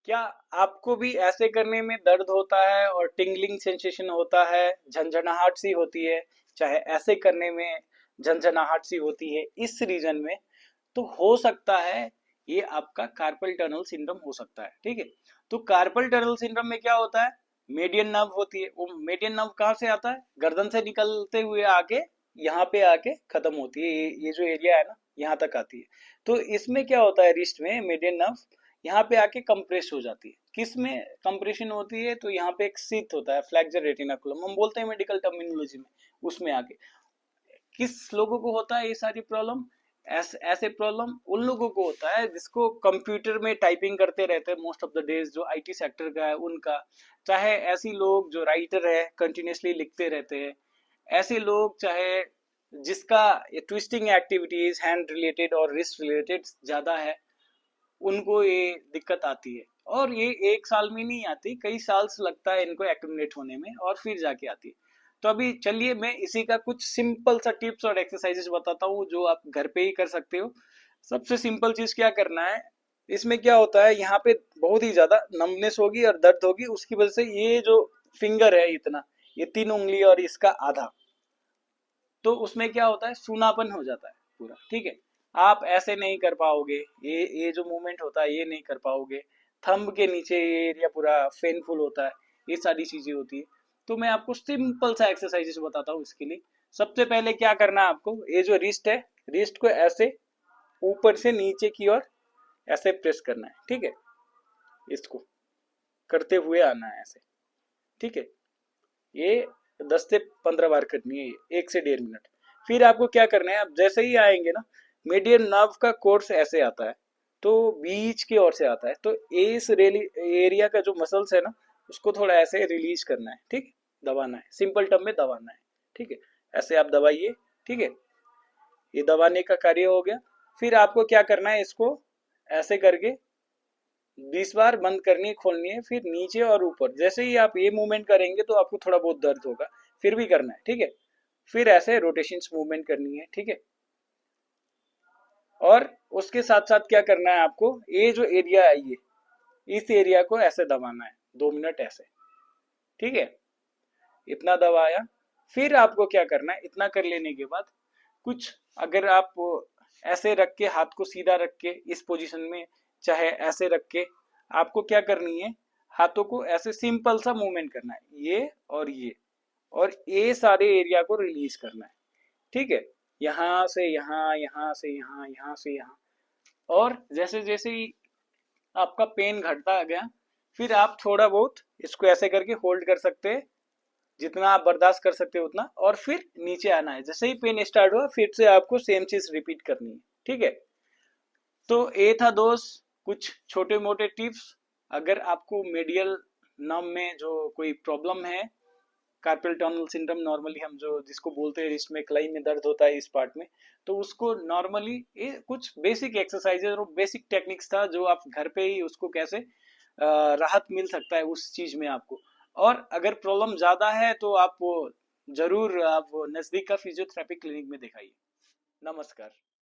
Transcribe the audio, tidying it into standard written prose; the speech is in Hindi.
क्या आपको भी ऐसे करने में दर्द होता है और टिंगलिंग सेंसेशन होता है, झंझनाहट सी होती है, चाहे ऐसे करने में झंझनाहट सी होती है इस रीजन में, तो हो सकता है ये आपका कार्पल टनल सिंड्रोम हो सकता है। ठीक है, तो कार्पल टनल सिंड्रोम में क्या होता है, मीडियन नर्व होती है, वो मीडियन नर्व कहाँ से आता है, गर्दन से निकलते हुए आके यहाँ पे आके खत्म होती है, ये जो एरिया है ना यहाँ तक आती है। तो इसमें क्या होता है, रिस्ट में मीडियन नर्व यहाँ पे आके कंप्रेस हो जाती है। किस में कंप्रेशन होती है, तो यहाँ पे एक सीथ होता है, फ्लैक्सर रेटिनाकुलम हम बोलते हैं मेडिकल टर्मिनोलॉजी में, उसमें आके किस लोगों को होता है ये सारी प्रॉब्लम, ऐसे प्रॉब्लम उन लोगों को होता है जिसको कंप्यूटर में टाइपिंग करते रहते हैं मोस्ट ऑफ द डेज, जो आईटी सेक्टर का है उनका, चाहे ऐसी लोग जो राइटर है कंटिन्यूसली लिखते रहते हैं, ऐसे लोग चाहे जिसका ये ट्विस्टिंग एक्टिविटीज हैंड रिलेटेड और रिस्ट रिलेटेड ज्यादा है, उनको ये दिक्कत आती है। और ये एक साल में नहीं आती, कई साल से लगता है इनको एक्यूमुलेट होने में और फिर जाके आती है। तो अभी चलिए मैं इसी का कुछ सिंपल सा टिप्स और एक्सरसाइजेस बताता हूँ जो आप घर पे ही कर सकते हो। सबसे सिंपल चीज क्या करना है, इसमें क्या होता है, यहाँ पे बहुत ही ज्यादा नमनेस होगी और दर्द होगी, उसकी वजह से ये जो फिंगर है इतना, ये 3 उंगली और इसका आधा, तो उसमें क्या होता है, सूनापन हो जाता है पूरा। ठीक है, आप ऐसे नहीं कर पाओगे, ये जो मूवमेंट होता है ये नहीं कर पाओगे, थंब के नीचे ये एरिया पूरा पेनफुल होता है, ये सारी चीजें होती है। तो मैं आपको सिंपल सा एक्सरसाइजेस बताता हूँ इसके लिए। सबसे पहले क्या करना है आपको, ये जो रिस्ट है, रिस्ट को ऐसे ऊपर से नीचे की ओर ऐसे प्रेस करना है। ठीक है, इसको करते हुए आना है ऐसे। ठीक है, ये 10 से 15 बार करनी है, ये 1 से 1.5 मिनट। फिर आपको क्या करना है, आप जैसे ही आएंगे ना, मीडियन नर्व का कोर्स ऐसे आता है, तो बीच की ओर से आता है, तो इस रेली एरिया का जो मसल्स है ना, उसको थोड़ा ऐसे रिलीज करना है। ठीक है, दबाना है, सिंपल टर्म में दबाना है। ठीक है, ऐसे आप दबाइए। ठीक है, ये दबाने का कार्य हो गया। फिर आपको क्या करना है, इसको ऐसे करके 20 बार बंद करनी है, खोलनी है, फिर नीचे और ऊपर। जैसे ही आप ये मूवमेंट करेंगे तो आपको थोड़ा बहुत दर्द होगा, फिर भी करना है। ठीक है, फिर ऐसे रोटेशन मूवमेंट करनी है। ठीक है, और उसके साथ साथ क्या करना है आपको, ये जो एरिया है ये, इस एरिया को ऐसे दबाना है 2 मिनट ऐसे। ठीक है, इतना दबाया। फिर आपको क्या करना है, इतना कर लेने के बाद कुछ, अगर आप ऐसे रख के, हाथ को सीधा रख के इस पोजीशन में, चाहे ऐसे रख के, आपको क्या करनी है, हाथों को ऐसे सिंपल सा मूवमेंट करना है, ये और ये, और ये सारे एरिया को रिलीज करना है। ठीक है, यहाँ से यहाँ, यहाँ से यहाँ, यहाँ से यहाँ। और जैसे जैसे ही आपका पेन घटता गया, फिर आप थोड़ा बहुत इसको ऐसे करके होल्ड कर सकते हैं, जितना आप बर्दाश्त कर सकते हो उतना, और फिर नीचे आना है। जैसे ही पेन स्टार्ट हुआ फिर से आपको सेम चीज रिपीट करनी है। ठीक है, तो ये था दोस्त कुछ छोटे मोटे टिप्स। अगर आपको मेडियल नर्व में जो कोई प्रॉब्लम है, कार्पल टनल सिंड्रोम नॉर्मली हम जो जिसको बोलते हैं, रिस्ट में कलाई में दर्द होता है इस पार्ट में, तो उसको नॉर्मली ये कुछ बेसिक एक्सरसाइजेज और बेसिक टेक्निक्स था जो आप घर पे ही उसको कैसे राहत मिल सकता है उस चीज में आपको। और अगर प्रॉब्लम ज्यादा है तो आप जरूर आप नजदीक का फिजियोथेरेपी क्लिनिक में दिखाइए। नमस्कार।